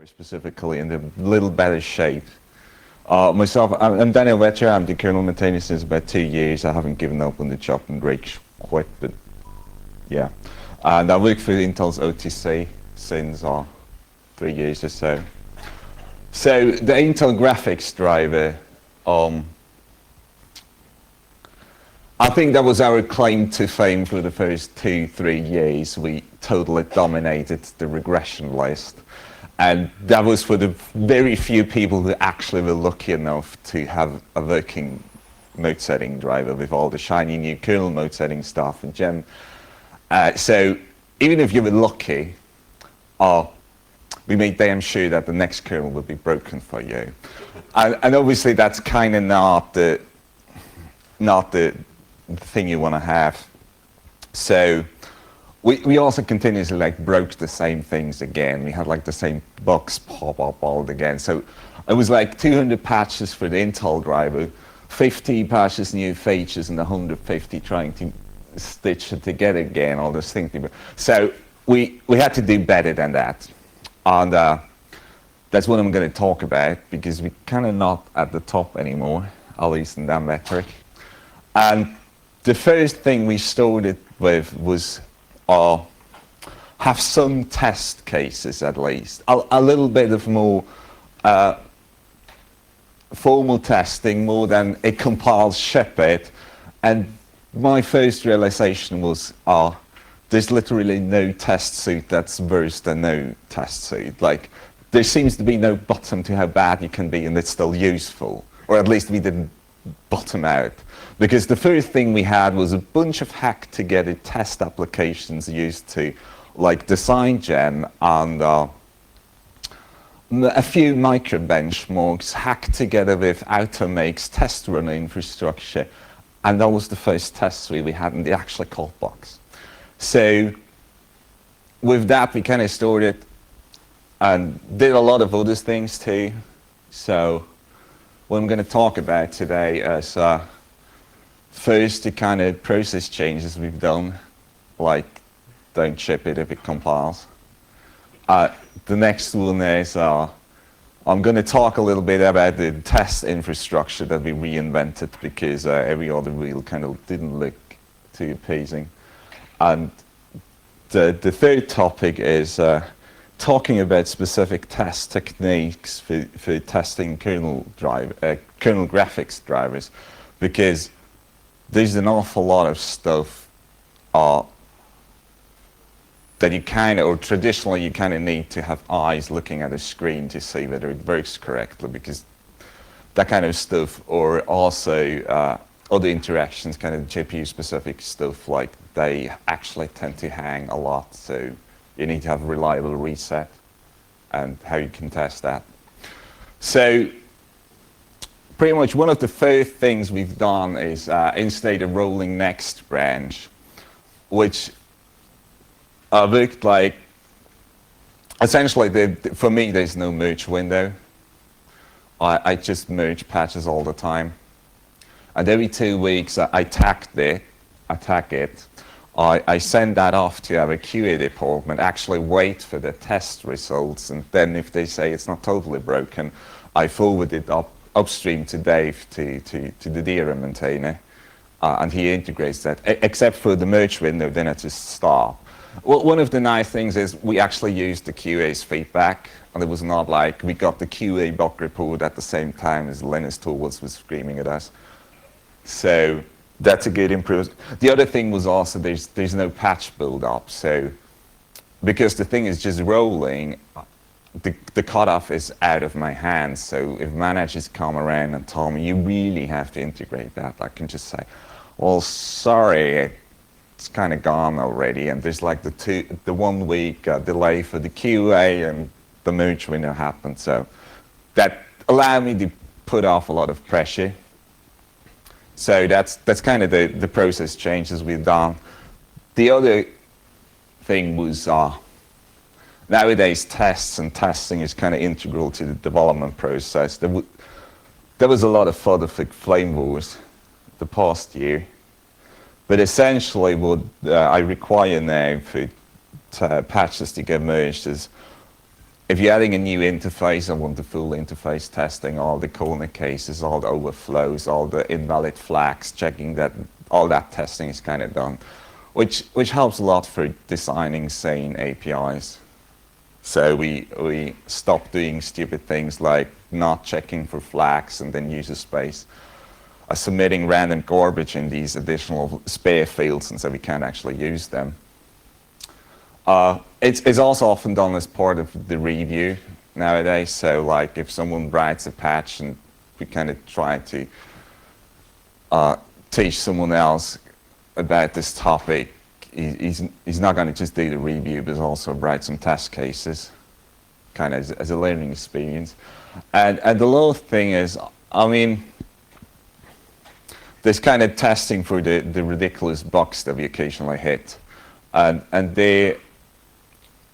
specifically in a little better shape. Myself, I'm Daniel Vetcher. I'm the kernel maintainer since about 2 years. I haven't given up on the job and rage quit, but yeah. And I work for Intel's OTC since 3 years or so. So the Intel graphics driver, I think that was our claim to fame for the first 2-3 years. We totally dominated the regression list. And that was for the very few people who actually were lucky enough to have a working mode setting driver with all the shiny new kernel mode setting stuff and gem. So even if you were lucky, we made damn sure that the next kernel would be broken for you. And obviously that's kind of not the thing you want to have. So we also continuously broke the same things again. We had the same bugs pop up all again. So it was 200 patches for the Intel driver, 50 patches new features, and 150 trying to stitch it together again, all those things. So we had to do better than that. And that's what I'm going to talk about, because we're kind of not at the top anymore, at least in that metric. And the first thing we started with was have some test cases, at least. A little bit of more formal testing, more than it compiles, ship it. And my first realization was, there's literally no test suite that's worse than no test suite. There seems to be no bottom to how bad you can be, and it's still useful. Or at least we didn't bottom out. Because the first thing we had was a bunch of hacked together test applications used to design gen, and a few micro benchmarks hacked together with Automake's test runner infrastructure. And that was the first test suite we had in the actual code box. So with that, we kind of started and did a lot of other things too. So what I'm going to talk about today is first the kind of process changes we've done, don't ship it if it compiles. The next one is I'm going to talk a little bit about the test infrastructure that we reinvented, because every other wheel kind of didn't look too appeasing. And the third topic is talking about specific test techniques for testing kernel graphics drivers, because there's an awful lot of stuff that you traditionally you kind of need to have eyes looking at a screen to see whether it works correctly, because that kind of stuff, or also other interactions, kind of GPU-specific stuff, they actually tend to hang a lot, so you need to have a reliable reset and how you can test that. So pretty much one of the first things we've done is instate a rolling next branch, which worked essentially, for me, there's no merge window. I just merge patches all the time. And every 2 weeks, I attack it. I send that off to our QA department, actually wait for the test results, and then if they say it's not totally broken, I forward it upstream to Dave, to the DRM maintainer, and he integrates that. Except for the merge window, then I just stop. Well, one of the nice things is we actually used the QA's feedback, and it was not we got the QA bug report at the same time as Linus Torvalds was screaming at us. So that's a good improvement. The other thing was also there's no patch build-up. So because the thing is just rolling, the cutoff is out of my hands. So if managers come around and tell me, you really have to integrate that, I can just say, well, sorry, it's kind of gone already. And there's the 1 week delay for the QA, and the merge window happened. So that allowed me to put off a lot of pressure. So that's kind of the process changes we've done. The other thing was nowadays tests and testing is kind of integral to the development process. There was a lot of fodder for flame wars the past year, but essentially what I require now for patches to get merged is if you're adding a new interface, I want the full interface testing, all the corner cases, all the overflows, all the invalid flags, checking that all that testing is kind of done, which helps a lot for designing sane APIs. So we stop doing stupid things like not checking for flags and then user space, submitting random garbage in these additional spare fields, and so we can't actually use them. It's also often done as part of the review nowadays. So like if someone writes a patch and we kind of try to teach someone else about this topic, he's not going to just do the review, but also write some test cases, kind of as a learning experience. And the little thing is, I mean, there's kind of testing for the ridiculous bugs that we occasionally hit. And I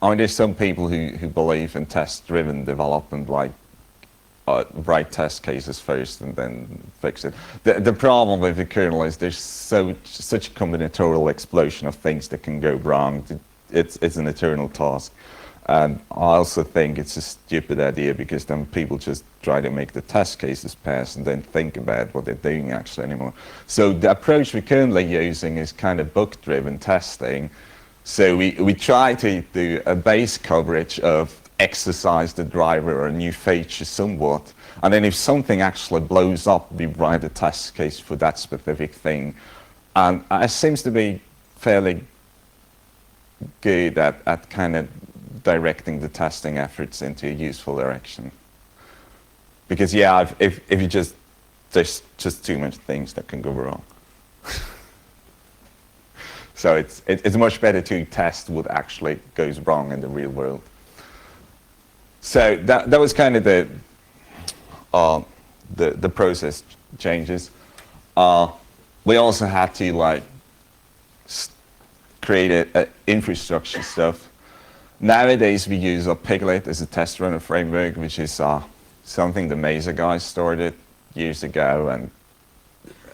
mean, there's some people who believe in test-driven development, like write test cases first and then fix it. The problem with the kernel is there's such a combinatorial explosion of things that can go wrong. It's an eternal task. And I also think it's a stupid idea, because then people just try to make the test cases pass and then think about what they're doing actually anymore. So the approach we're currently using is kind of bug-driven testing. So we try to do a base coverage of exercise the driver or a new feature somewhat, and then if something actually blows up, we write a test case for that specific thing. And it seems to be fairly good at kind of directing the testing efforts into a useful direction. Because yeah, if you there's just too much things that can go wrong. So it's much better to test what actually goes wrong in the real world. So that was kind of the process changes. We also had to like create a infrastructure stuff. Nowadays we use a Piglet as a test runner framework, which is something the Mesa guys started years ago, and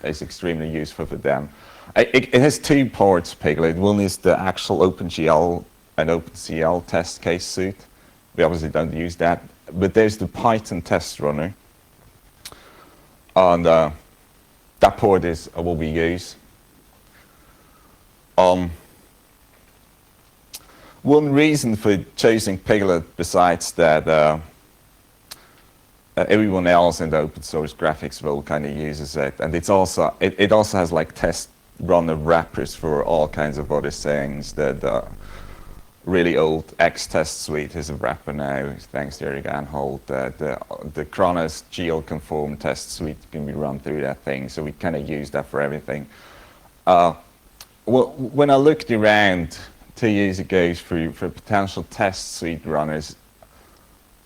it's extremely useful for them. It has two parts, Piglet. One is the actual OpenGL and OpenCL test case suite. We obviously don't use that. But there's the Python test runner. And that part is what we use. One reason for choosing Piglet, besides that everyone else in the open source graphics world kind of uses it, and it also has like test runner wrappers for all kinds of other things. The really old X-Test suite is a wrapper now, thanks to Eric Anholt. The Kronos GL-conform test suite can be run through that thing, so we kind of use that for everything. Well, when I looked around 2 years ago for potential test suite runners,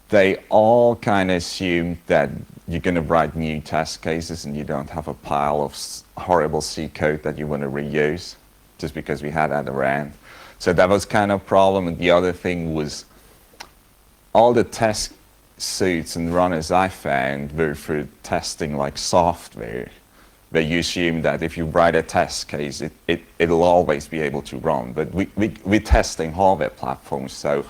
they all kind of assumed that you're going to write new test cases and you don't have a pile of horrible C code that you want to reuse, just because we had that around. So that was kind of a problem. And the other thing was, all the test suites and runners I found were for testing like software, where you assume that if you write a test case, it'll always be able to run. But we're testing hardware platforms, so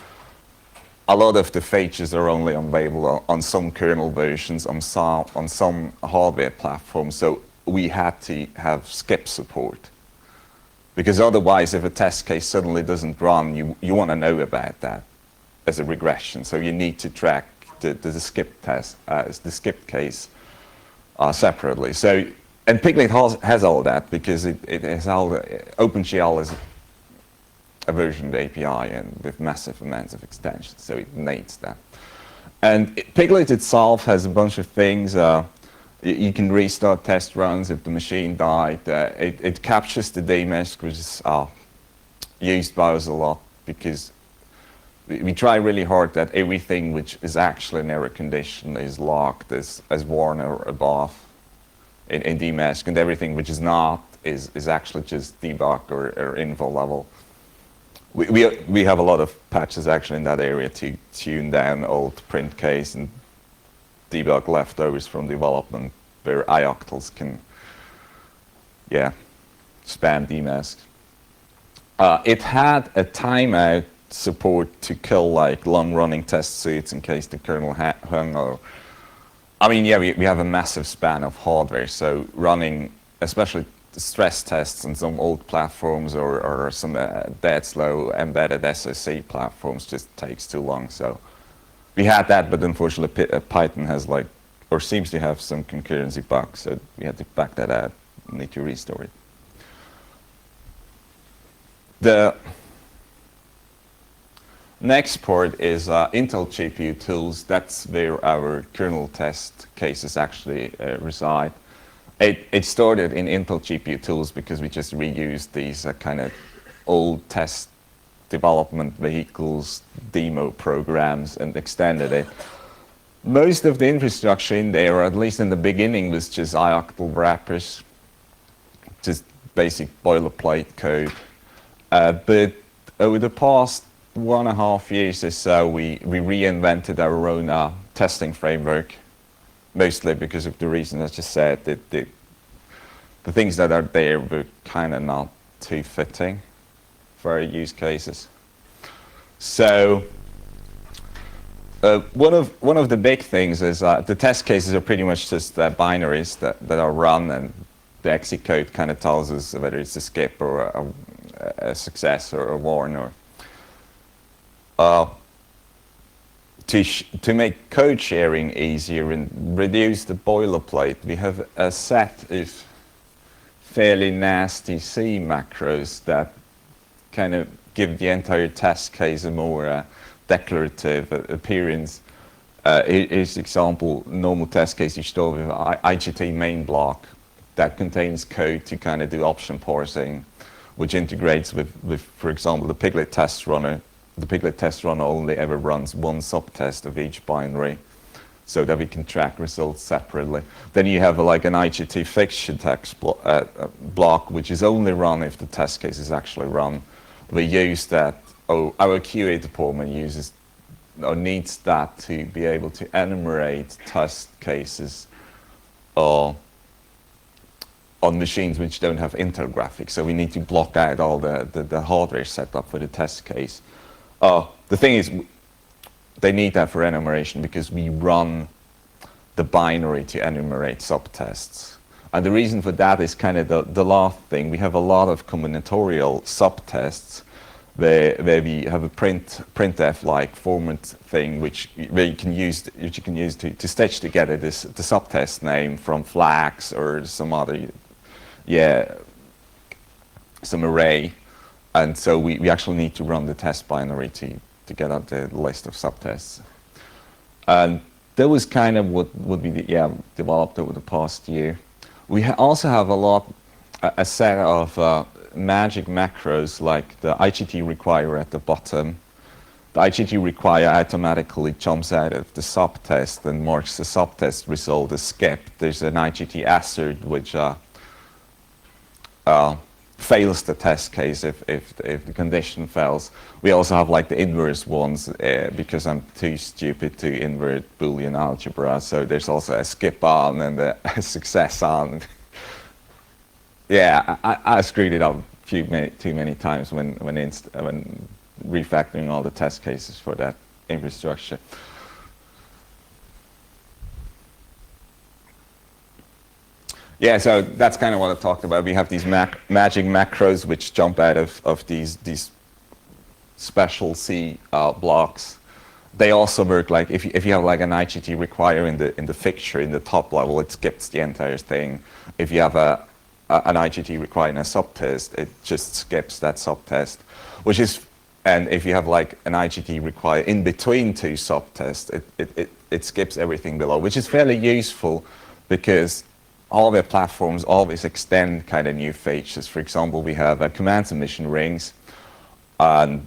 a lot of the features are only available on some kernel versions, on some hardware platforms. So we had to have skip support. Because otherwise, if a test case suddenly doesn't run, you want to know about that as a regression. So you need to track the skip test, the skip case separately. So, and Piglet has all that, because it has all OpenGL is a version of the API and with massive amounts of extensions, so it needs that. And Piglet itself has a bunch of things. You can restart test runs if the machine died. It captures the DMESC, which is used by us a lot, because we try really hard that everything which is actually an error condition is logged as 1 or above in DMESC, and everything which is not is actually just debug or info level. We have a lot of patches actually in that area to tune down old print case and debug leftovers from development, where ioctls can, spam DMESC. It had a timeout support to kill like long-running test suites in case the kernel hung. Or, I mean, yeah, we have a massive span of hardware, so running, especially the stress tests on some old platforms or some dead slow embedded SoC platforms just takes too long. So we had that, but unfortunately Python has like, or seems to have some concurrency bugs, so we had to back that out and need to restore it. The next part is Intel GPU tools. That's where our kernel test cases actually reside. It started in Intel GPU tools because we just reused these kind of old test development vehicles, demo programs, and extended it. Most of the infrastructure in there, or at least in the beginning, was just ioctl wrappers, just basic boilerplate code. But over the past 1.5 years or so, we reinvented our own testing framework, mostly because of the reason I just said, that the things that are there were kind of not too fitting for our use cases. So one of the big things is the test cases are pretty much just binaries that are run, and the exit code kind of tells us whether it's a skip or a success or a warn. Or to make code sharing easier and reduce the boilerplate, we have a set of fairly nasty C macros that kind of give the entire test case a more declarative appearance. Here's an example: normal test case you start with IGT main block that contains code to kind of do option parsing, which integrates with, for example, the Piglet test runner. The Piglet test runner only ever runs one subtest of each binary, so that we can track results separately. Then you have like an IGT fixture text block, which is only run if the test case is actually run. We use that, our QA department uses or needs that to be able to enumerate test cases on machines which don't have Intel graphics. So we need to block out all the hardware setup for the test case. The thing is, they need that for enumeration because we run the binary to enumerate subtests. And the reason for that is kind of the last thing. We have a lot of combinatorial subtests where we have a printf-like format thing where you can use to stitch together the subtest name from flags or some other, some array. And so we actually need to run the test binary to get out the list of subtests. And that was kind of what we developed over the past year. We also have a set of magic macros like the IGT require at the bottom. The IGT require automatically jumps out of the subtest and marks the subtest result as skipped. There's an IGT assert which fails the test case if the condition fails. We also have like the inverse ones because I'm too stupid to invert Boolean algebra. So there's also a skip on and a success on. Yeah, I screwed it up too many times when refactoring all the test cases for that infrastructure. Yeah, so that's kind of what I talked about. We have these magic macros which jump out of these special C blocks. They also work like if you have like an IGT require in the fixture in the top level, it skips the entire thing. If you have an IGT require in a subtest, it just skips that subtest, and if you have like an IGT require in between two subtests, it skips everything below, which is fairly useful because all their platforms always extend kind of new features. For example, we have command submission rings, and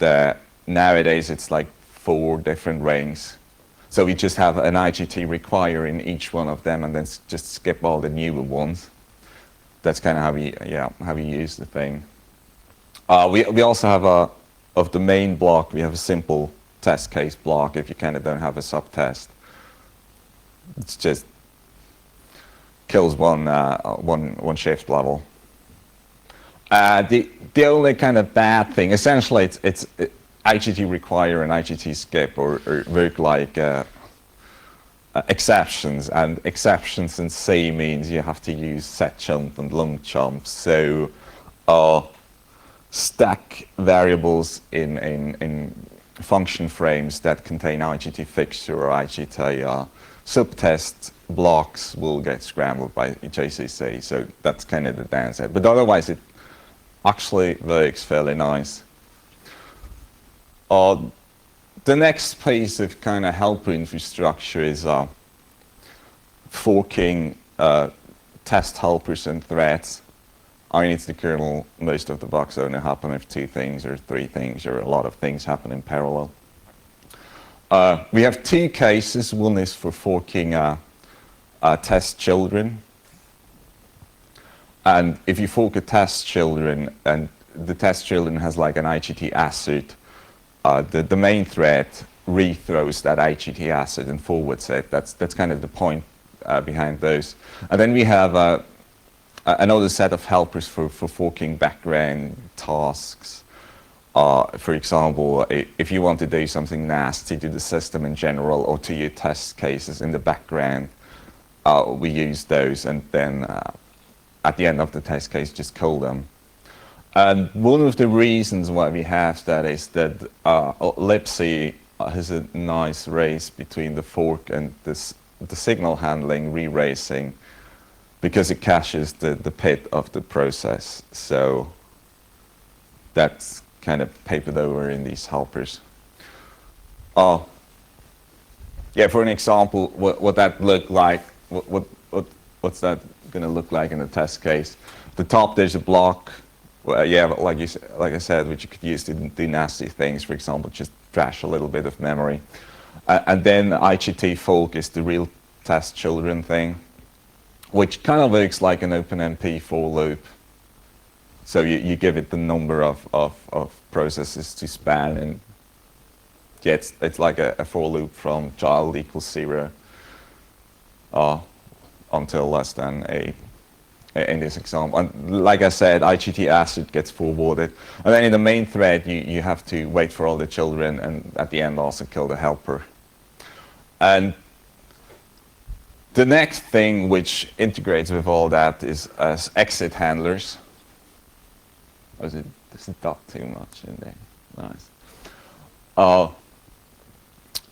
nowadays it's like 4 different rings. So we just have an IGT require in each one of them, and then just skip all the newer ones. That's kind of how we use the thing. We also have of the main block, we have a simple test case block if you kind of don't have a subtest. It's just kills one shift level. The only kind of bad thing, essentially, IGT require and IGT skip or work like exceptions, and exceptions in C means you have to use set jump and lump jump. So stack variables in function frames that contain IGT fixture or IGT subtest blocks will get scrambled by JCC. So that's kind of the downside. But otherwise, it actually works fairly nice. The next piece of kind of helper infrastructure is forking test helpers and threads. I mean, it's the kernel. Most of the bugs only happen if 2 things or 3 things or a lot of things happen in parallel. We have 2 cases. One is for forking test children. And if you fork a test children and the test children has like an IGT asset, the main thread rethrows that IGT asset and forwards it. That's kind of the point behind those. And then we have another set of helpers for forking background tasks. For example, if you want to do something nasty to the system in general or to your test cases in the background, we use those, and then at the end of the test case, just call them. And one of the reasons why we have that is that libc has a nice race between the fork and the signal handling re-racing, because it caches the pit of the process. So that's kind of papered over in these helpers. Yeah, for an example, what that look like, what's that going to look like in the test case? At the top there's a block. Well, yeah, like I said, which you could use to do nasty things. For example, just trash a little bit of memory, and then IGT fork is the real test children thing, which kind of works like an OpenMP for loop. So you give it the number of processes to span, and yeah, it's like a for loop from child equals 0 until less than 8 in this example. And like I said, IGT asset gets forwarded, and then in the main thread you have to wait for all the children, and at the end also kill the helper. And the next thing which integrates with all that is exit handlers. Is it dot too much in there? Nice.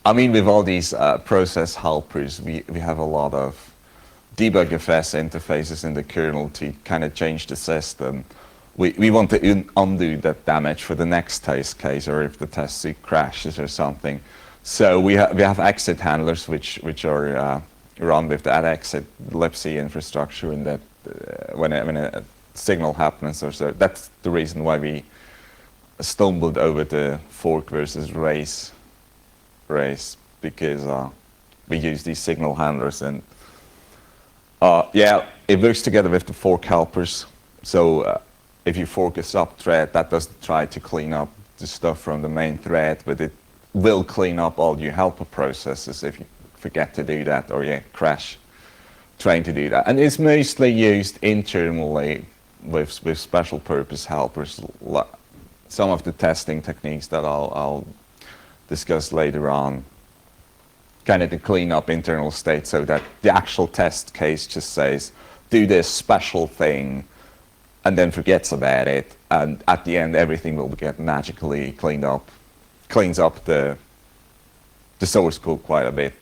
I mean, with all these process helpers, we have a lot of debugfs interfaces in the kernel to kind of change the system. We want to undo that damage for the next test case, or if the test suite crashes or something. So we have exit handlers which are run with that exit libc infrastructure, and that when a signal happens or so. That's the reason why we stumbled over the fork versus race, because we use these signal handlers, and yeah, it works together with the fork helpers. So if you fork a subthread, that doesn't try to clean up the stuff from the main thread, but it will clean up all your helper processes if you forget to do that, or you crash trying to do that. And it's mostly used internally with special purpose helpers. Some of the testing techniques that I'll discuss later on, kind of to clean up internal state, so that the actual test case just says, do this special thing, and then forgets about it, and at the end everything will get magically cleaned up. Cleans up the source code quite a bit.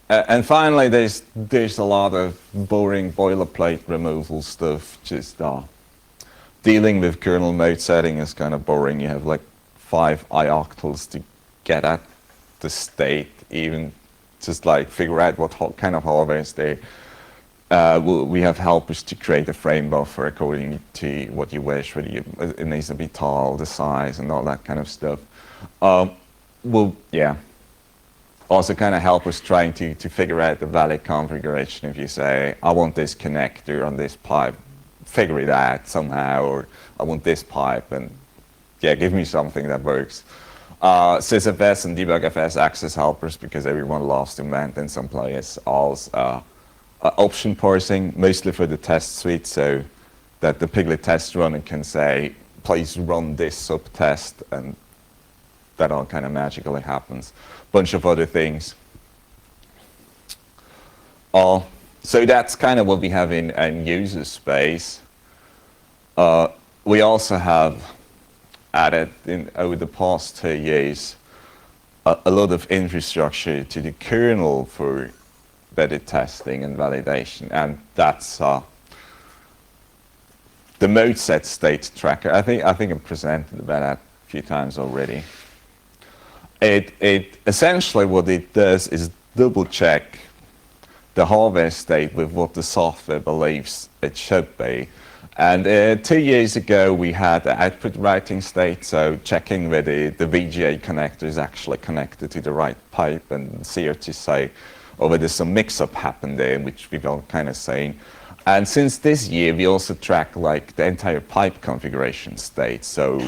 And finally, there's a lot of boring boilerplate removal stuff. Just dealing with kernel mode setting is kind of boring. You have like 5 ioctals to get at the state, even just like figure out what kind of hardware is there. We have helpers to create a frame buffer according to what you wish, whether it needs to be tall, the size, and all that kind of stuff. Well, yeah. Also kind of help us trying to figure out the valid configuration. If you say, I want this connector on this pipe, figure it out somehow, or I want this pipe, and yeah, give me something that works. sysfs and debugfs access helpers, because everyone loves to invent in some place. Also, option parsing, mostly for the test suite, so that the Piglet test runner can say, please run this subtest, and that all kind of magically happens. Bunch of other things. So that's kind of what we have in user space. We also have added over the past 2 years a lot of infrastructure to the kernel for better testing and validation, and that's the mode set state tracker. I think I've presented about that a few times already. It essentially what it does is double check the hardware state with what the software believes it should be. And 2 years ago we had the output writing state, so checking whether the VGA connector is actually connected to the right pipe and here to say, or whether some mix-up happened there, which we've all kind of saying. And since this year, we also track like the entire pipe configuration state. So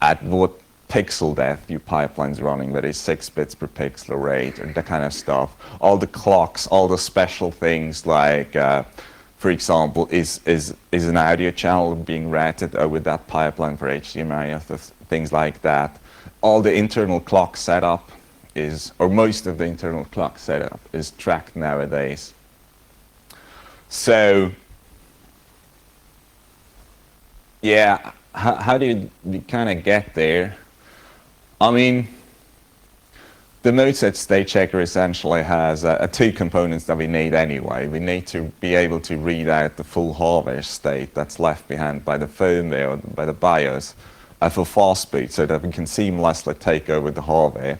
at what pixel depth your pipeline's running, whether it's 6 bits per pixel or 8, or that kind of stuff. All the clocks, all the special things like, for example, is an audio channel being routed over that pipeline for HDMI, things like that. All the internal clock setup is, or most of the internal clock setup is tracked nowadays. So, yeah, how do we kind of get there? I mean, the mode set state checker essentially has two components that we need anyway. We need to be able to read out the full hardware state that's left behind by the firmware or by the BIOS for fast boot so that we can seamlessly take over the hardware.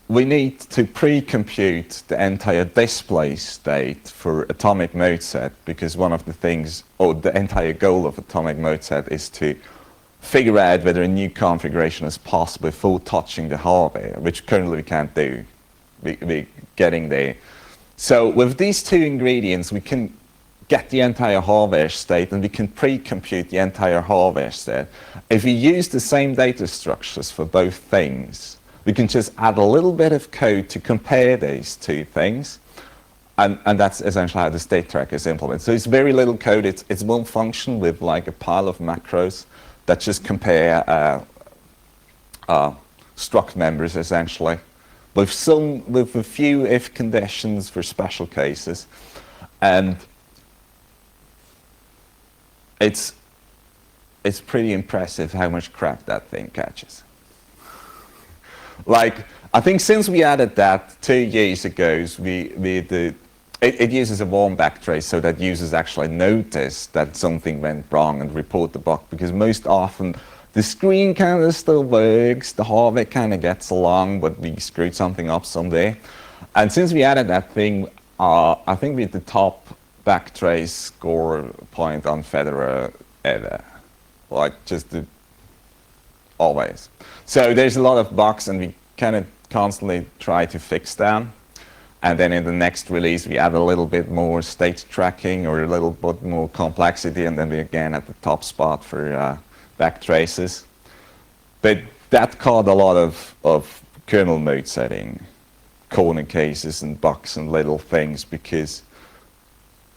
We need to pre-compute the entire display state for atomic mode set, because one of the things, or the entire goal of atomic mode set is to figure out whether a new configuration is possible before touching the hardware, which currently we can't do. We're getting there. So with these two ingredients, we can get the entire hardware state and we can pre-compute the entire hardware state. If we use the same data structures for both things, we can just add a little bit of code to compare these two things, and that's essentially how the state tracker is implemented. So it's very little code. It's one function with like a pile of macros that just compare struct members essentially, with a few if conditions for special cases, and it's pretty impressive how much crap that thing catches. Like, I think since we added that 2 years ago, it uses a warm backtrace so that users actually notice that something went wrong and report the bug, because most often the screen kind of still works, the hardware kind of gets along, but we screwed something up someday. And since we added that thing, I think we're the top backtrace score point on Fedora ever. Like, always. So there's a lot of bugs, and we kind of constantly try to fix them. And then in the next release, we add a little bit more state tracking or a little bit more complexity, and then we again at the top spot for backtraces. But that caused a lot of kernel mode setting, corner cases and bugs and little things, because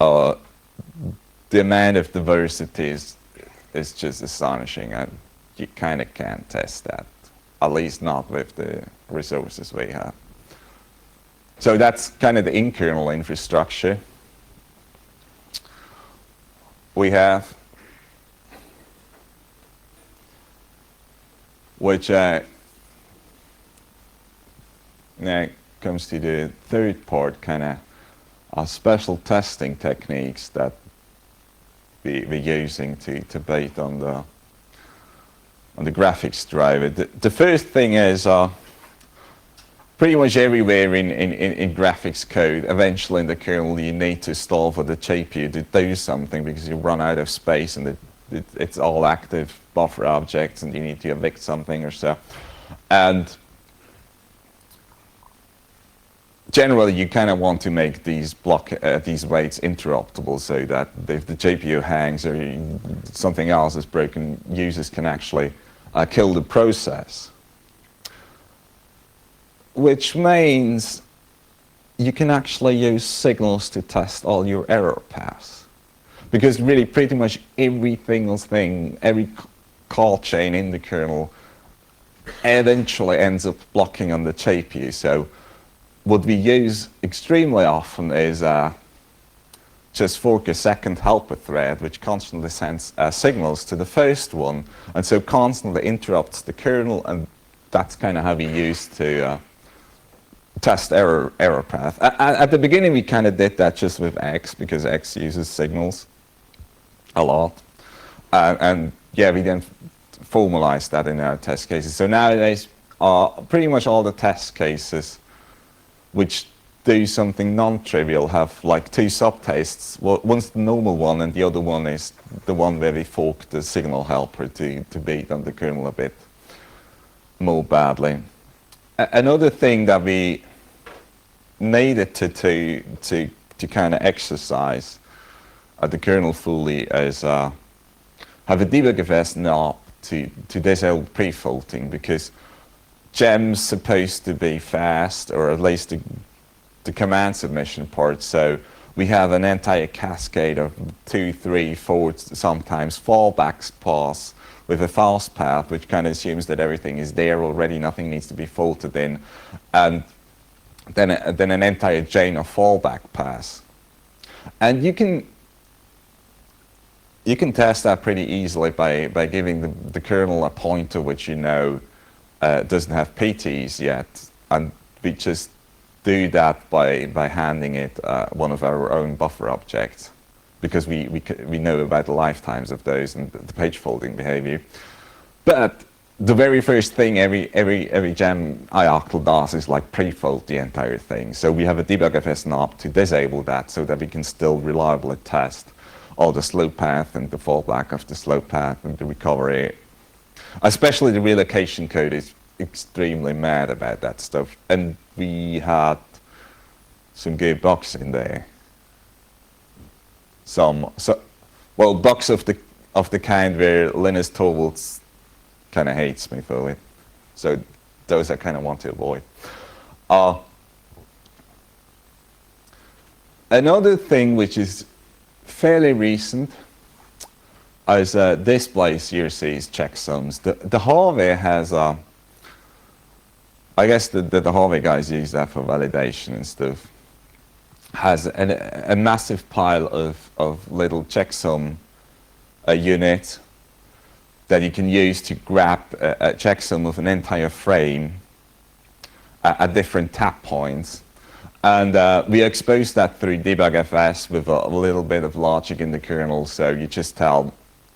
the amount of diversity is just astonishing, and you kind of can't test that, at least not with the resources we have. So that's kind of the in-kernel infrastructure. We have, which now comes to the third part, kind of special testing techniques that we're using to bait on the graphics driver. The first thing is pretty much everywhere in graphics code, eventually in the kernel, you need to stall for the GPU to do something, because you run out of space and it's all active buffer objects and you need to evict something or so. And generally, you kind of want to make these waits interruptible, so that if the GPU hangs or something else is broken, users can actually kill the process. Which means you can actually use signals to test all your error paths. because really pretty much every single thing, every call chain in the kernel eventually ends up blocking on the GPU. So what we use extremely often is just fork a second helper thread, which constantly sends signals to the first one, and so constantly interrupts the kernel, and that's kind of how we use to test error path. At the beginning, we kind of did that just with X, because X uses signals a lot, and yeah, we then formalized that in our test cases. So nowadays, pretty much all the test cases which do something non-trivial have like two subtastes. Well, one's the normal one, and the other one is the one where we fork the signal helper to beat on the kernel a bit more badly. Another thing that we needed to kind of exercise the kernel fully is have a debugfs knob to disable pre-faulting, because gem's supposed to be fast, or at least the command submission part. So we have an entire cascade of 2, 3, 4, sometimes fallbacks pass with a fast path, which kind of assumes that everything is there already, nothing needs to be faulted in, and then an entire chain of fallback paths. And you can test that pretty easily by giving the kernel a pointer which you know doesn't have PTs yet, and we just do that by handing it one of our own buffer objects, because we know about the lifetimes of those and the page folding behavior. But the very first thing every gem IOCL does is like pre-fold the entire thing. So we have a debugfs knob to disable that, so that we can still reliably test all the slope path and the fallback of the slope path and the recovery. Especially the relocation code is extremely mad about that stuff, and we had some good bugs in there. Well, bugs of the kind where Linus Torvalds kind of hates me for it. So those I kind of want to avoid. Another thing which is fairly recent is display CRCs checksums. The Harvey has I guess the Harvey guys use that for validation and stuff. Has a massive pile of little checksum units that you can use to grab a checksum of an entire frame at different tap points. And we expose that through debugfs with a little bit of logic in the kernel. So you just tell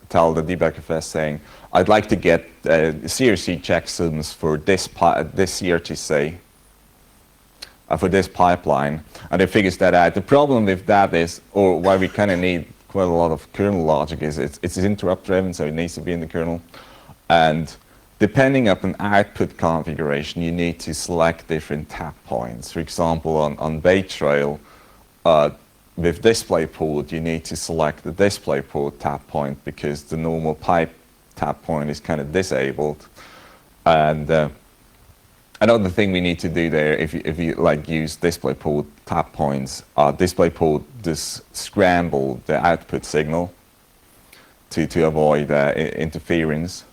the debugfs saying, I'd like to get CRC checksums for this CRTC, for this pipeline, and it figures that out. The problem with that is, or why we kind of need quite a lot of kernel logic, is it's interrupt driven, so it needs to be in the kernel. And depending upon output configuration, you need to select different tap points. For example, on Bay Trail, with DisplayPort, you need to select the DisplayPort tap point, because the normal pipe tap point is kind of disabled. And another thing we need to do there, if you like use DisplayPort tap points, DisplayPort does scramble the output signal to avoid interference.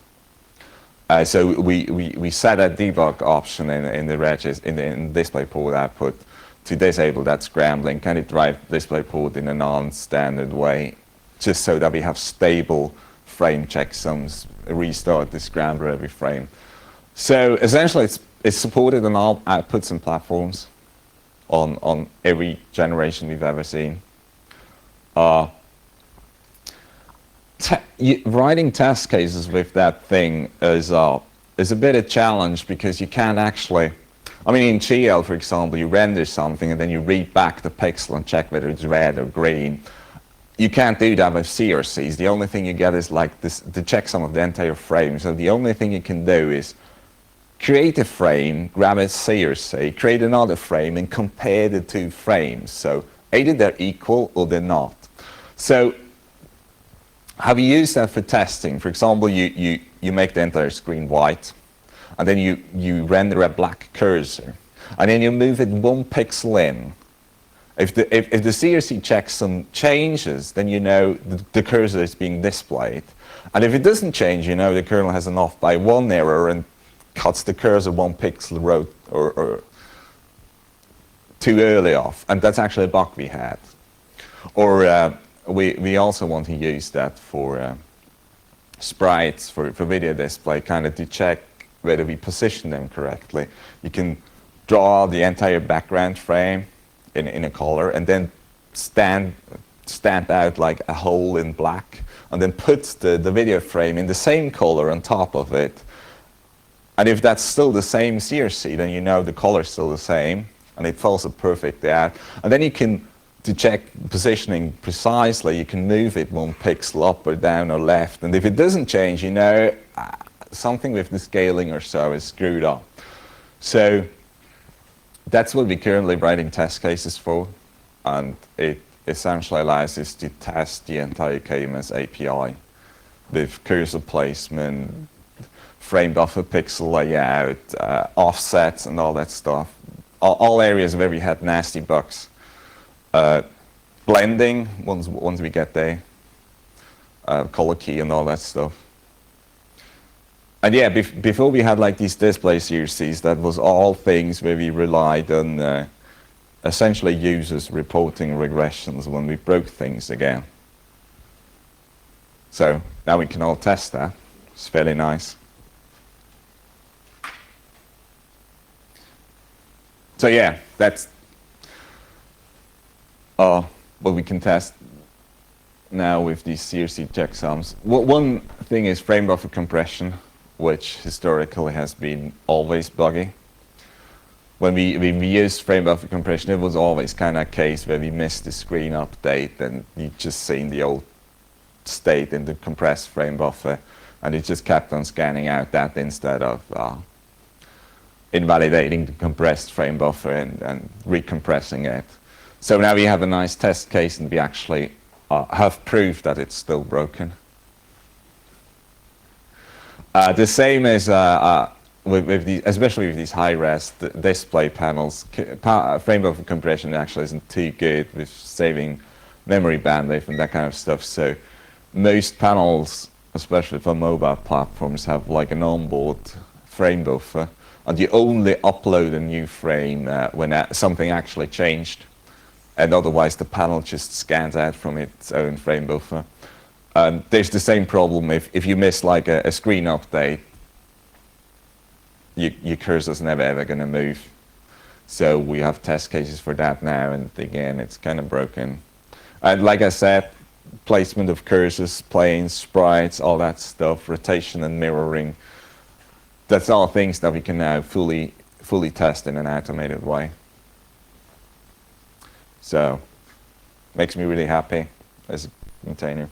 So we set a debug option in the registry in DisplayPort output to disable that scrambling, kind of drive DisplayPort in a non-standard way, just so that we have stable frame checksums, restart the scrambler every frame. So essentially, it's supported on all outputs and platforms on every generation we've ever seen. Writing test cases with that thing is a bit of a challenge, because you can't actually, I mean, in GL, for example, you render something and then you read back the pixel and check whether it's red or green. You can't do that with CRCs. The only thing you get is like this, the checksum of the entire frame. So the only thing you can do is create a frame, grab a CRC, create another frame, and compare the two frames. So either they're equal or they're not. So have you used that for testing? For example, you make the entire screen white, and then you render a black cursor, and then you move it 1 pixel in, If the CRC checks some changes, then you know the cursor is being displayed. And if it doesn't change, you know the kernel has an off by 1 error and cuts the cursor 1 pixel or too early off. And that's actually a bug we had. Or we also want to use that for sprites, for video display, kind of to check whether we position them correctly. You can draw the entire background frame in a color and then stamp out like a hole in black and then put the video frame in the same color on top of it. And if that's still the same CRC, then you know the color is still the same and it falls perfectly out. And then you can, to check positioning precisely, you can move it 1 pixel up or down or left. And if it doesn't change, you know something with the scaling or so is screwed up. So that's what we're currently writing test cases for, and it essentially allows us to test the entire KMS API with cursor placement, frame buffer pixel layout, offsets, and all that stuff. All areas where we had nasty bugs. Blending, once we get there, color key and all that stuff. And yeah, before we had like these display CRCs, that was all things where we relied on essentially users reporting regressions when we broke things again. So now we can all test that. It's fairly nice. So yeah, that's what we can test now with these CRC checksums. One thing is frame buffer compression, which historically has been always buggy. When we used frame buffer compression, it was always kind of a case where we missed the screen update and you just seen the old state in the compressed frame buffer, and it just kept on scanning out that instead of invalidating the compressed frame buffer and recompressing it. So now we have a nice test case and we actually have proof that it's still broken. The same as especially with these high-res display panels, frame buffer compression actually isn't too good with saving memory bandwidth and that kind of stuff. So most panels, especially for mobile platforms, have like an onboard frame buffer, and you only upload a new frame when something actually changed, and otherwise the panel just scans out from its own frame buffer. There's the same problem if you miss like a screen update, your cursor's never ever going to move. So we have test cases for that now, and again, it's kind of broken. And like I said, placement of cursors, planes, sprites, all that stuff, rotation and mirroring, that's all things that we can now fully test in an automated way. So, makes me really happy as a maintainer.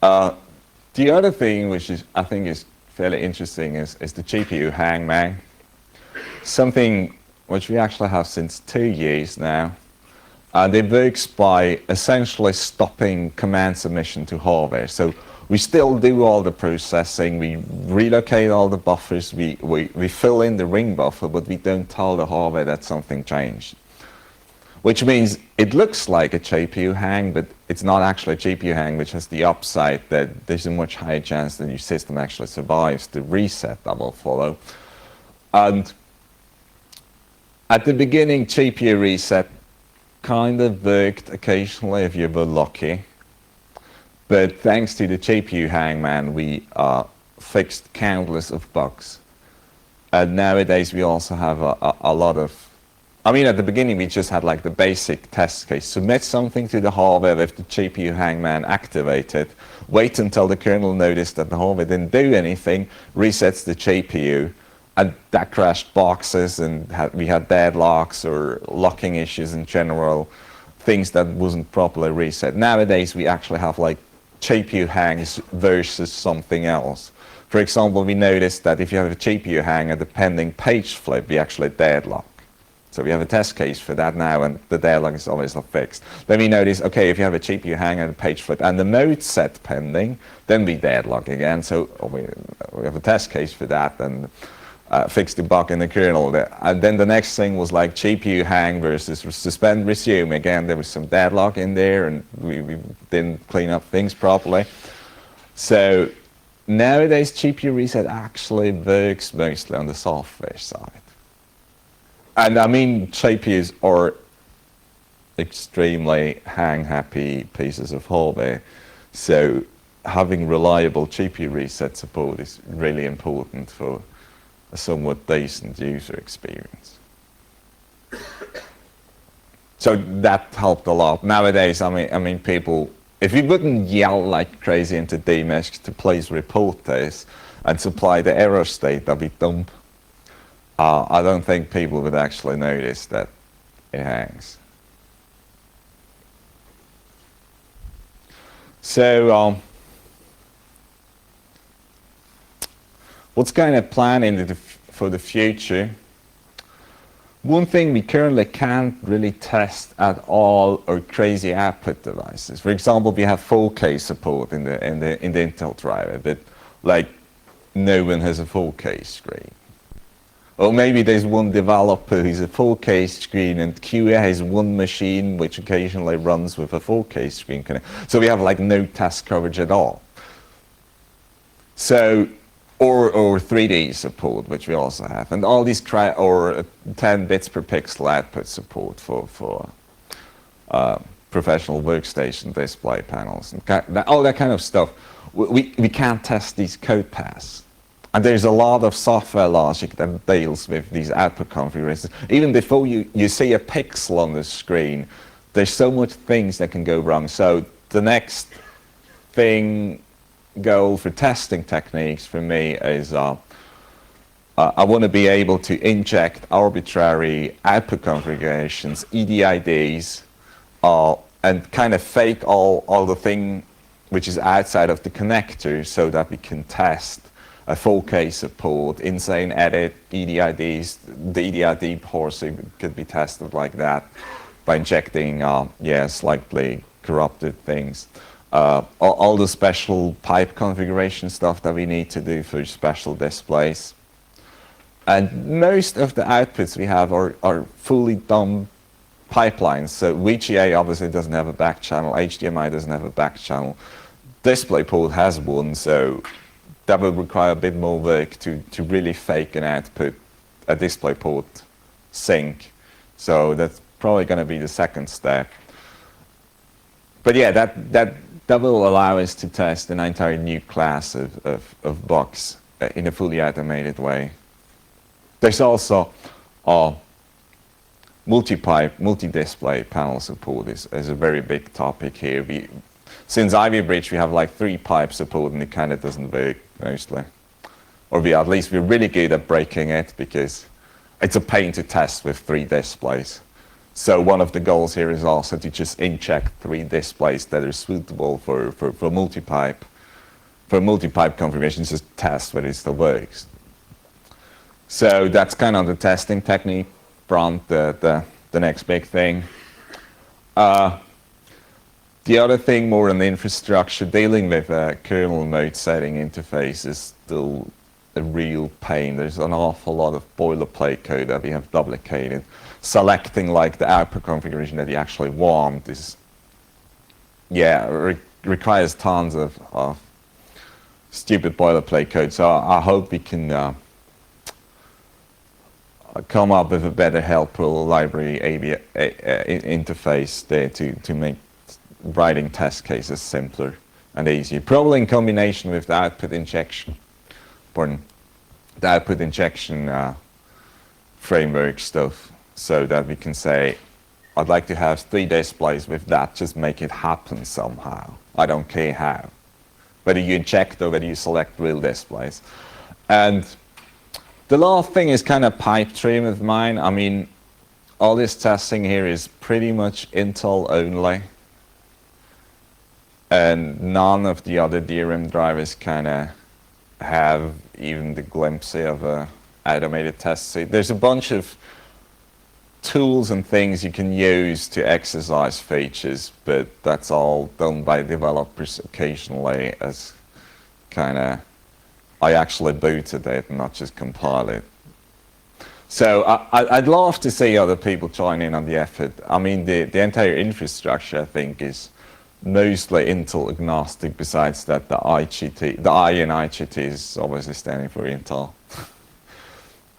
The other thing which I think is fairly interesting is the GPU hangman. Something which we actually have since 2 years now. It works by essentially stopping command submission to hardware. So we still do all the processing, we relocate all the buffers, we fill in the ring buffer, but we don't tell the hardware that something changed. Which means it looks like a GPU hang, but it's not actually a GPU hang, which has the upside that there's a much higher chance that your system actually survives the reset that will follow. And at the beginning, GPU reset kind of worked occasionally if you were lucky. But thanks to the GPU hangman, we fixed countless of bugs. And nowadays we also have a lot of, I mean, at the beginning we just had like the basic test case. Submit something to the hardware with the GPU hangman activated, wait until the kernel noticed that the hardware didn't do anything, resets the GPU, and that crashed boxes, and we had deadlocks or locking issues in general, things that wasn't properly reset. Nowadays we actually have like GPU hangs versus something else. For example, we noticed that if you have a GPU hang and a pending page flip, we actually deadlock. So we have a test case for that now, and the deadlock is always not fixed. Then we notice, okay, if you have a GPU hang and a page flip and the mode set pending, then we deadlock again. So we have a test case for that, and fix the bug in the kernel. And then the next thing was like GPU hang versus suspend resume. Again, there was some deadlock in there, and we didn't clean up things properly. So nowadays, GPU reset actually works mostly on the software side. And I mean, GPUs are extremely hang-happy pieces of hardware. So having reliable GPU reset support is really important for a somewhat decent user experience. So that helped a lot. Nowadays, I mean, people, if you wouldn't yell like crazy into DMesh to please report this and supply the error state that we dump, I don't think people would actually notice that it hangs. So, what's kind of planned for the future? One thing we currently can't really test at all are crazy output devices. For example, we have 4K support in the Intel driver, but like no one has a 4K screen. Or maybe there's one developer who's a 4K screen, and QA has one machine which occasionally runs with a 4K screen. So we have like no test coverage at all. So, or 3D support, which we also have, and all these or 10 bits per pixel output support for professional workstation display panels, and all that kind of stuff. We can't test these code paths. And there's a lot of software logic that deals with these output configurations. Even before you see a pixel on the screen, there's so much things that can go wrong. So the next goal for testing techniques for me is I want to be able to inject arbitrary output configurations, EDIDs, and kind of fake all the thing which is outside of the connector so that we can test a 4K support, insane edit, EDIDs. The EDID portion could be tested like that by injecting, slightly corrupted things. All the special pipe configuration stuff that we need to do for special displays. And most of the outputs we have are fully dumb pipelines. So VGA obviously doesn't have a back channel, HDMI doesn't have a back channel. DisplayPort has one, so that will require a bit more work to really fake an output, a DisplayPort sync. So that's probably going to be the second step. But yeah, that will allow us to test an entire new class of bugs in a fully automated way. There's also multi-display panel support is a very big topic here. Since Ivy Bridge, we have like 3 pipe support, and it kind of doesn't work mostly. Or at least we're really good at breaking it because it's a pain to test with 3 displays. So one of the goals here is also to just inject 3 displays that are suitable for multi-pipe. For multi-pipe configurations, just test whether it still works. So that's kind of the testing technique front, the next big thing. The other thing, more on the infrastructure, dealing with a kernel mode setting interface is still a real pain. There's an awful lot of boilerplate code that we have duplicated. Selecting like the output configuration that you actually want is, requires tons of stupid boilerplate code. So I hope we can come up with a better helpful library interface there to make writing test cases simpler and easier. Probably in combination with the output injection, framework stuff, so that we can say, I'd like to have 3 displays with that, just make it happen somehow. I don't care how. Whether you inject or whether you select real displays. And the last thing is kind of pipe dream of mine. I mean, all this testing here is pretty much Intel only. And none of the other DRAM drivers kind of have even the glimpse of a automated test suite. There's a bunch of tools and things you can use to exercise features, but that's all done by developers occasionally as kind of, I actually booted it and not just compile it. So I'd love to see other people join in on the effort. I mean, the entire infrastructure, I think, is mostly Intel agnostic, besides that the IGT, the I in IGT is obviously standing for Intel.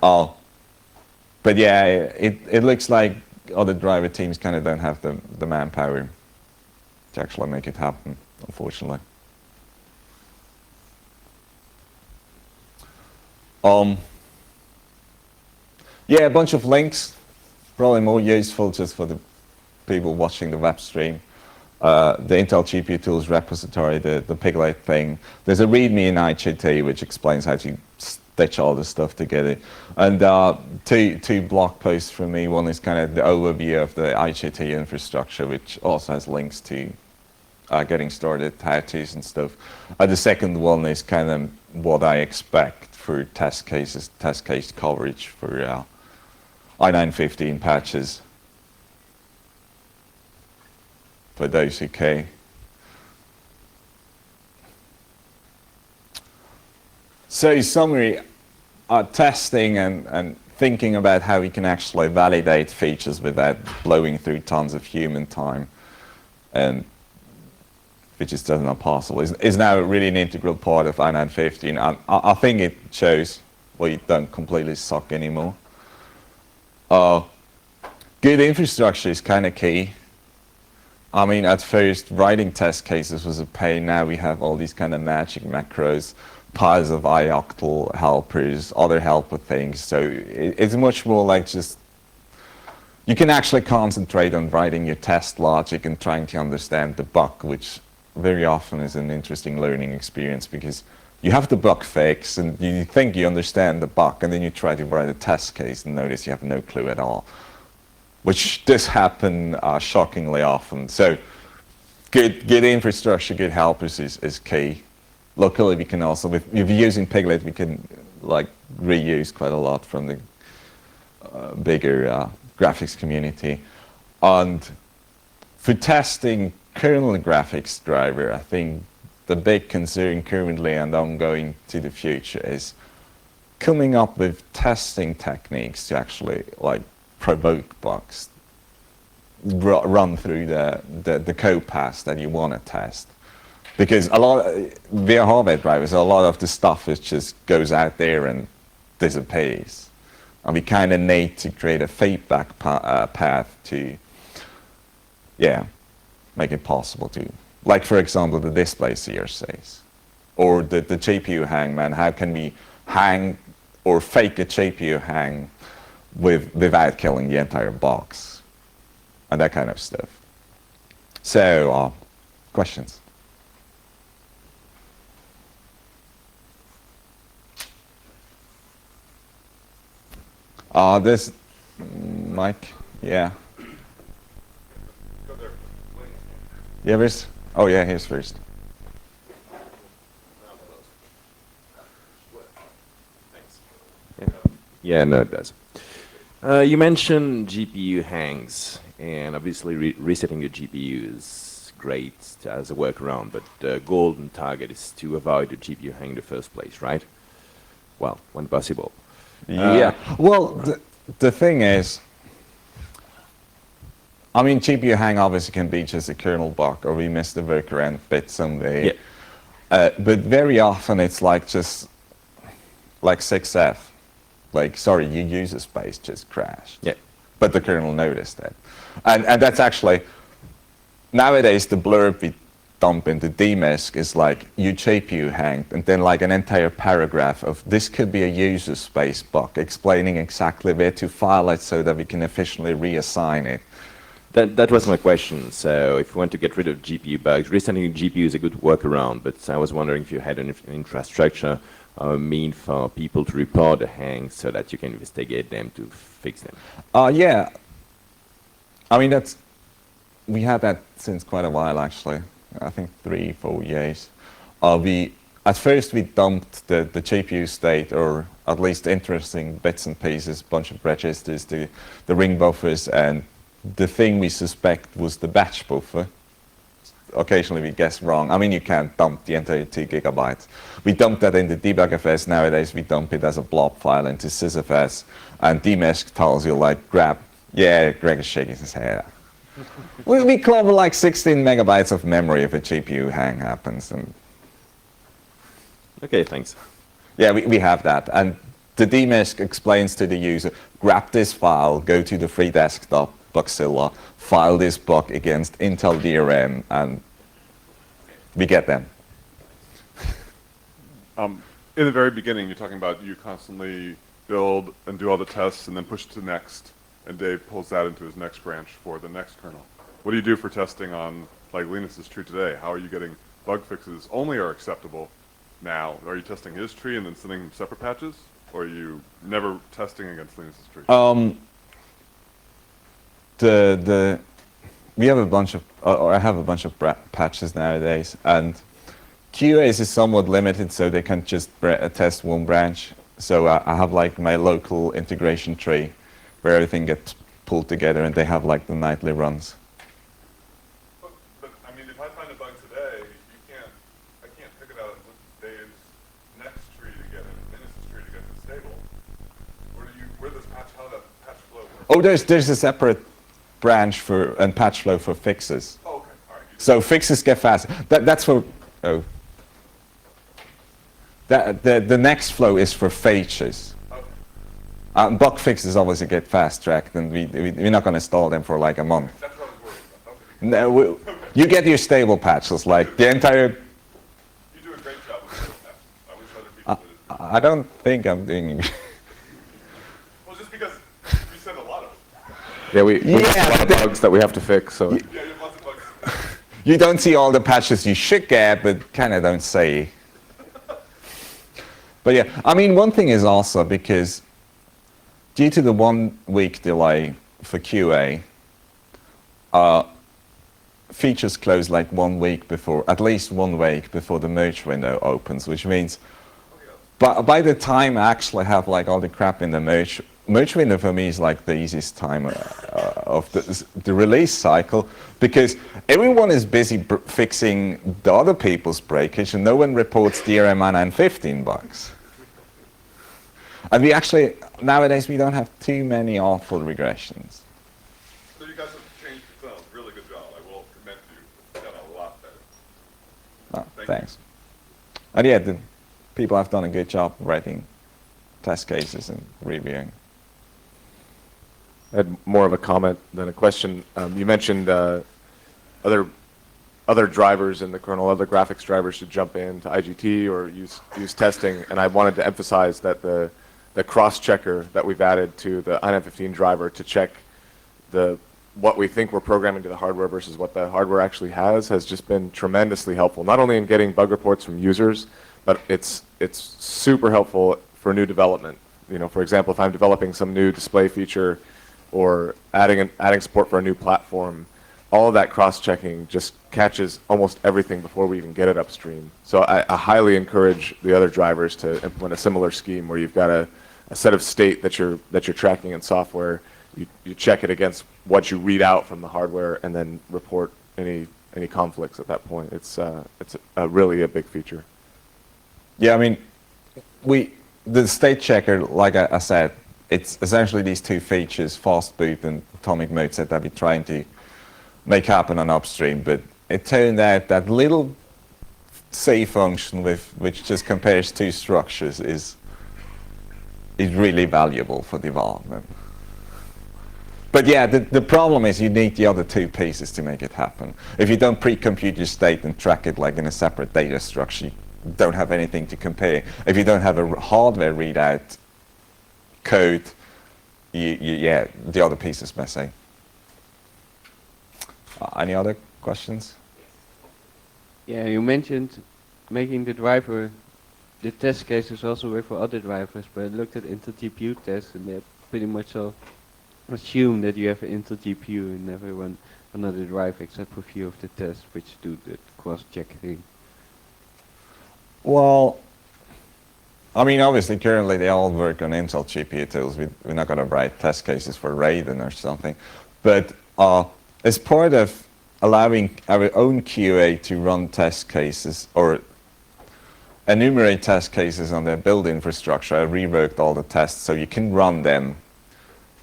But yeah, it looks like other driver teams kind of don't have the manpower to actually make it happen, unfortunately. Yeah, a bunch of links, probably more useful just for the people watching the web stream. The Intel GPU tools repository, the Piglet thing. There's a README in IGT which explains how to stitch all this stuff together. And two blog posts from me. One is kind of the overview of the IGT infrastructure, which also has links to getting started, how-tos and stuff. The second one is kind of what I expect for test cases, test case coverage for i9-15 patches. For those who care. So in summary, testing and thinking about how we can actually validate features without blowing through tons of human time, and which is just not possible, is now really an integral part of i9-15. I think it shows we don't completely suck anymore. Good infrastructure is kind of key. I mean, at first, writing test cases was a pain. Now we have all these kind of magic macros, piles of ioctl helpers, other helper things. So it's much more like just, you can actually concentrate on writing your test logic and trying to understand the bug, which very often is an interesting learning experience, because you have the bug fix and you think you understand the bug, and then you try to write a test case and notice you have no clue at all, which does happen shockingly often. So good infrastructure, good helpers is key. Locally, we can also, if you're using Piglet, we can like reuse quite a lot from the bigger graphics community. And for testing kernel graphics driver, I think the big concern currently and ongoing to the future is coming up with testing techniques to actually like provoke bugs, run through the code paths that you want to test. Because a lot, via hardware drivers, a lot of the stuff is just goes out there and disappears. And we kind of need to create a feedback path to, yeah, make it possible to, like for example, the display CRCs, or the GPU hang, man. How can we hang or fake a GPU hang without killing the entire box, and that kind of stuff. So, questions? This Mike, yeah. Yeah, where's? Oh yeah, here's first. Yeah, no, it does. You mentioned GPU hangs, and obviously resetting your GPU is great as a workaround, but the golden target is to avoid the GPU hang in the first place, right? Well, when possible. Yeah. Well, the thing is, I mean, GPU hang obviously can be just a kernel bug, or we missed the workaround bit someday. Yeah. But very often it's like just like 6F. Like, sorry, your user space just crashed. Yeah. But the kernel noticed it. And that's actually, nowadays the blurb we dump into dmisk is like, your GPU hanged, and then like an entire paragraph of this could be a user space bug, explaining exactly where to file it so that we can efficiently reassign it. That was my question. So if you want to get rid of GPU bugs, resetting GPU is a good workaround, but I was wondering if you had an infrastructure mean for people to report the hangs so that you can investigate them to fix them. Yeah. I mean, we had that since quite a while, actually. I think 3-4 years. At first we dumped the GPU state, or at least interesting bits and pieces, bunch of registers, the ring buffers, and the thing we suspect was the batch buffer. occasionally we guess wrong. I mean, you can't dump the entire 2 gigabytes. We dump that into debugfs. Nowadays, we dump it as a blob file into sysfs, and dmesh tells you, like, grab. Yeah, Greg is shaking his head. we clobber like 16 megabytes of memory if a GPU hang happens. And Okay, thanks. yeah, we have that. And the dmesh explains to the user, grab this file, go to the free desktop, Bugzilla, file this bug against Intel DRM, and we get them. In the very beginning, you're talking about you constantly build and do all the tests and then push to next, and Dave pulls that into his next branch for the next kernel. What do you do for testing on, like Linus is true today? How are you getting bug fixes only are acceptable now? Are you testing his tree and then sending him separate patches? Or are you never testing against Linus's tree? We have a bunch of, or I have a bunch of patches nowadays, and QAs is somewhat limited, so they can just test one branch. So I have like my local integration tree where everything gets pulled together, and they have like the nightly runs. But I mean, if I find a bug today, I can't pick it out and look at Dave's next tree to get it, Linus's tree to get it stable. Where does how that patch flow work? Oh, there's a separate branch for and patch flow for fixes. Oh, okay, all right. So fixes get fast. That's for. Oh. The next flow is for features. Okay. Bug fixes obviously get fast tracked, and we're not going to install them for like a month. That's what I was worried about. Okay. No, you get your stable patches, like the entire. You do a great job with stable patches. I wish other people did it. I don't think I'm doing. Well, just because you send a lot of them. Yeah, we have a lot of bugs that we have to fix. So Yeah, you have lots of bugs. You don't see all the patches you should get, but kind of don't say. But yeah, I mean, one thing is also because due to the 1 week delay for QA, features close like 1 week before, at least 1 week before the merge window opens, which means by the time I actually have like all the crap in the merge window for me is like the easiest time of the release cycle, because everyone is busy fixing the other people's breakage and no one reports DRM 915 bugs. And we actually, nowadays, we don't have too many awful regressions. So you guys have changed yourselves. Really good job. I will commend you. It's done a lot better. Thanks. And yeah, the people have done a good job writing test cases and reviewing. I had more of a comment than a question. You mentioned other drivers in the kernel, other graphics drivers should jump in to IGT or use testing, and I wanted to emphasize that the cross-checker that we've added to the i915 driver to check what we think we're programming to the hardware versus what the hardware actually has just been tremendously helpful, not only in getting bug reports from users, but it's super helpful for new development. You know, for example, if I'm developing some new display feature or adding support for a new platform, all of that cross-checking just catches almost everything before we even get it upstream. So I highly encourage the other drivers to implement a similar scheme where you've got a set of state that you're tracking in software. You check it against what you read out from the hardware, and then report any conflicts at that point. It's really a big feature. Yeah, I mean, the state checker, like I said, it's essentially these two features, fast boot and atomic mode set, that we're trying to make happen on upstream. But it turned out that little C function which just compares two structures is really valuable for development. But yeah, the problem is you need the other two pieces to make it happen. If you don't pre-compute your state and track it like in a separate data structure, you don't have anything to compare. If you don't have a hardware readout code, yeah, the other piece is missing. Any other questions? Yeah, you mentioned making the driver, the test cases also work for other drivers, but I looked at Intel GPU tests and they pretty much all assume that you have an Intel GPU and never run another driver except for a few of the tests which do the cross-checking. Well, I mean, obviously, currently they all work on Intel GPU tools. We're not going to write test cases for Raiden or something. But as part of allowing our own QA to run test cases or enumerate test cases on their build infrastructure. I revoked all the tests so you can run them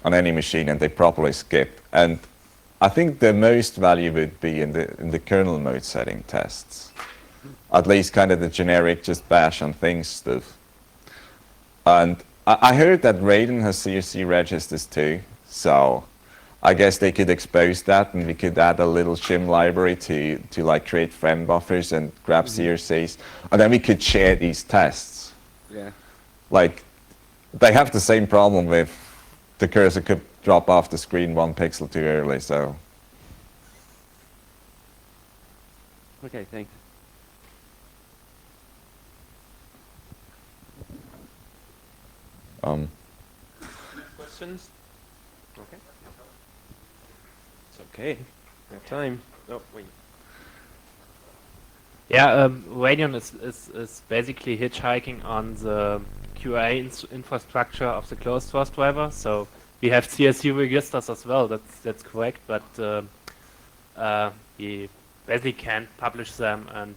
on any machine and they properly skip. And I think the most value would be in the kernel mode setting tests. At least kind of the generic just bash on things stuff. And I heard that Raiden has CRC registers too, so I guess they could expose that and we could add a little shim library to like create frame buffers and grab CRCs, and then we could share these tests. Yeah. Like, they have the same problem with the cursor could drop off the screen 1 pixel too early, so. Okay, thanks. Questions? Okay. It's okay. We have time. Oh, wait. Yeah, Radeon is basically hitchhiking on the QA infrastructure of the closed source driver. So we have CSU registers as well. That's correct, but we basically can't publish them and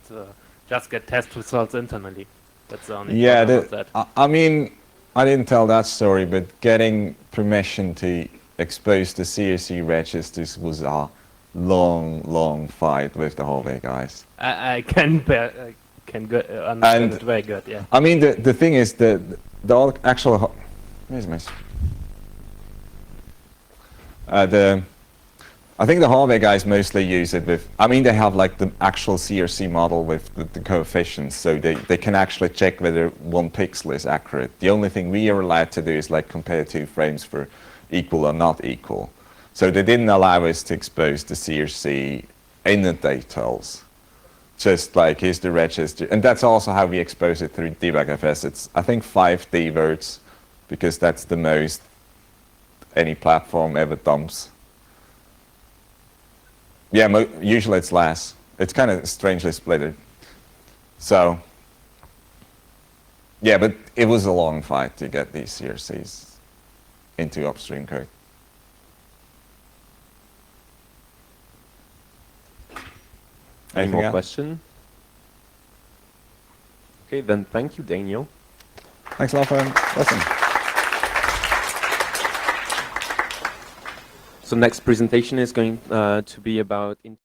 just get test results internally. That's the only problem with that. I mean, I didn't tell that story, but getting permission to expose the CSU registers was a long fight with the hallway guys. I can understand it very good. Yeah. I mean, the thing is the actual where's my I think the hallway guys mostly use it with, I mean, they have like the actual CRC model with the coefficients, so they can actually check whether 1 pixel is accurate. The only thing we are allowed to do is like compare 2 frames for equal or not equal. So they didn't allow us to expose the CRC in the details. Just like, here's the register. And that's also how we expose it through debugfs. It's, I think, 5 dwords, because that's the most any platform ever dumps. Yeah, usually it's less. It's kind of strangely split. So, yeah, but it was a long fight to get these CRCs into upstream code. Any more else? questions? Okay, then thank you, Daniel. Thanks a lot for listening. So next presentation is going to be about